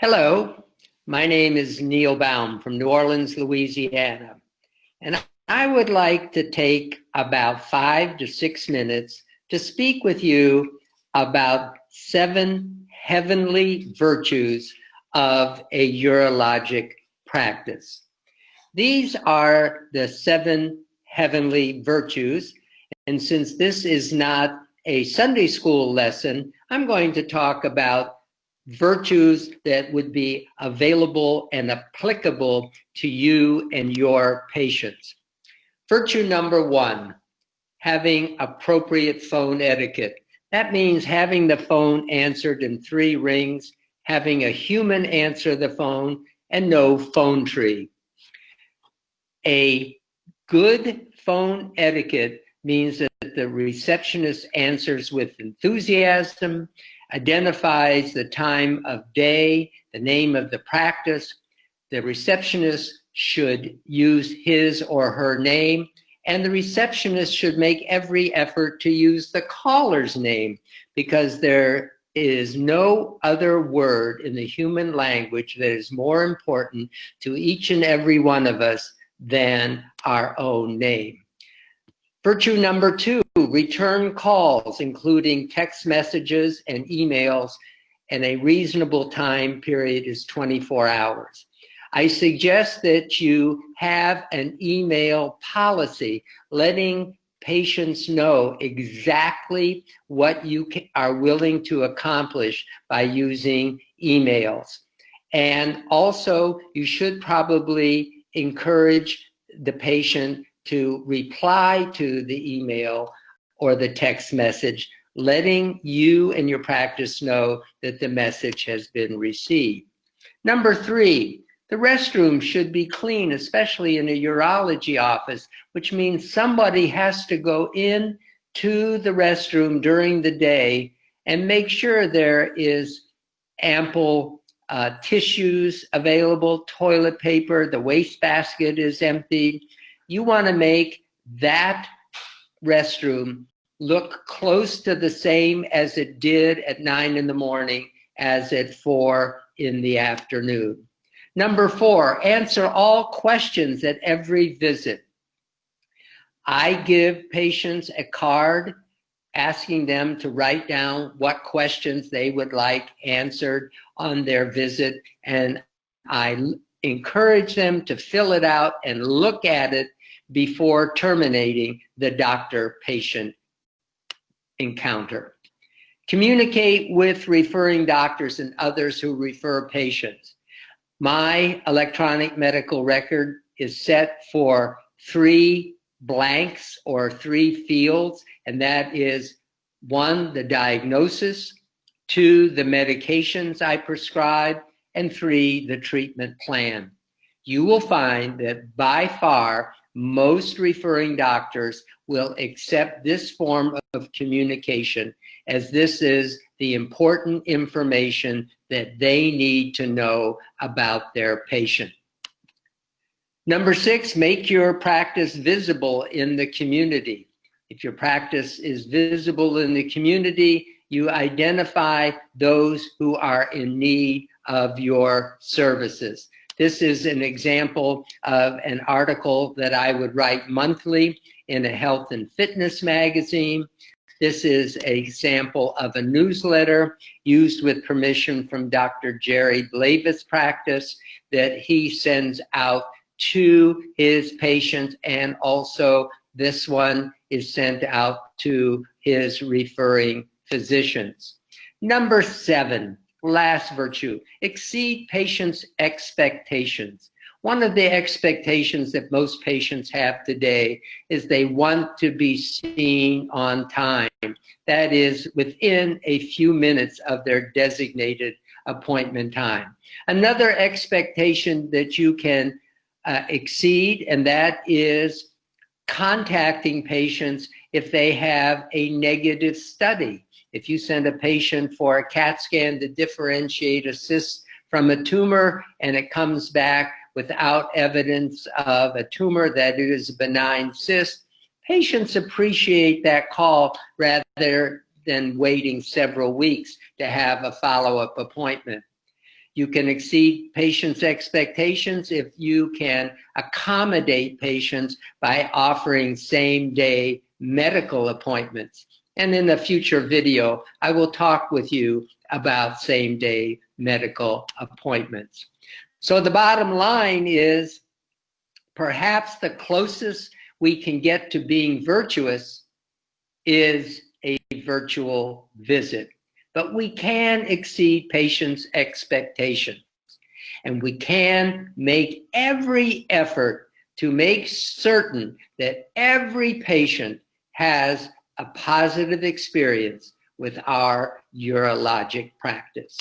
Hello, my name is Neil Baum from New Orleans, Louisiana, and I would like to take about 5 to 6 minutes to speak with you about 7 heavenly virtues of a urologic practice. These are the 7 heavenly virtues, and since this is not a Sunday school lesson, I'm going to talk about virtues that would be available and applicable to you and your patients. Virtue number 1, having appropriate phone etiquette. That means having the phone answered in 3 rings, having a human answer the phone, and no phone tree. A good phone etiquette means that the receptionist answers with enthusiasm, identifies the time of day, the name of the practice. The receptionist should use his or her name, and the receptionist should make every effort to use the caller's name, because there is no other word in the human language that is more important to each and every one of us than our own name. Virtue number 2, return calls, including text messages and emails, and a reasonable time period is 24 hours. I suggest that you have an email policy letting patients know exactly what you are willing to accomplish by using emails. And also, you should probably encourage the patient to reply to the email or the text message, letting you and your practice know that the message has been received. Number 3, the restroom should be clean, especially in a urology office, which means somebody has to go in to the restroom during the day and make sure there is ample tissues available, toilet paper, the wastebasket is empty. You want to make that restroom look close to the same as it did at 9 in the morning as at 4 in the afternoon. Number 4, answer all questions at every visit. I give patients a card asking them to write down what questions they would like answered on their visit, and I encourage them to fill it out and look at it before terminating the doctor-patient encounter. Communicate with referring doctors and others who refer patients. My electronic medical record is set for 3 blanks or 3 fields, and that is 1, the diagnosis, 2, the medications I prescribe, and 3, the treatment plan. You will find that by far most referring doctors will accept this form of communication, as this is the important information that they need to know about their patient. Number 6, make your practice visible in the community. If your practice is visible in the community, you identify those who are in need of your services. This is an example of an article that I would write monthly in a health and fitness magazine. This is a sample of a newsletter used with permission from Dr. Jerry Blavis' practice that he sends out to his patients, and also this one is sent out to his referring physicians. Number 7, last virtue, exceed patients' expectations. One of the expectations that most patients have today is they want to be seen on time. That is, within a few minutes of their designated appointment time. Another expectation that you can exceed, and that is contacting patients if they have a negative study. If you send a patient for a CAT scan to differentiate a cyst from a tumor and it comes back without evidence of a tumor, that it is a benign cyst, patients appreciate that call rather than waiting several weeks to have a follow-up appointment. You can exceed patients' expectations if you can accommodate patients by offering same-day medical appointments. And in a future video, I will talk with you about same-day medical appointments. So the bottom line is, perhaps the closest we can get to being virtuous is a virtual visit. But we can exceed patients' expectations. And we can make every effort to make certain that every patient has a positive experience with our urologic practice.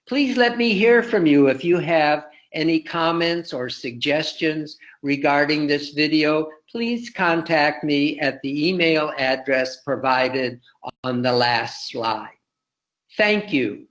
Please let me hear from you if you have any comments or suggestions regarding this video. Please contact me at the email address provided on the last slide. Thank you.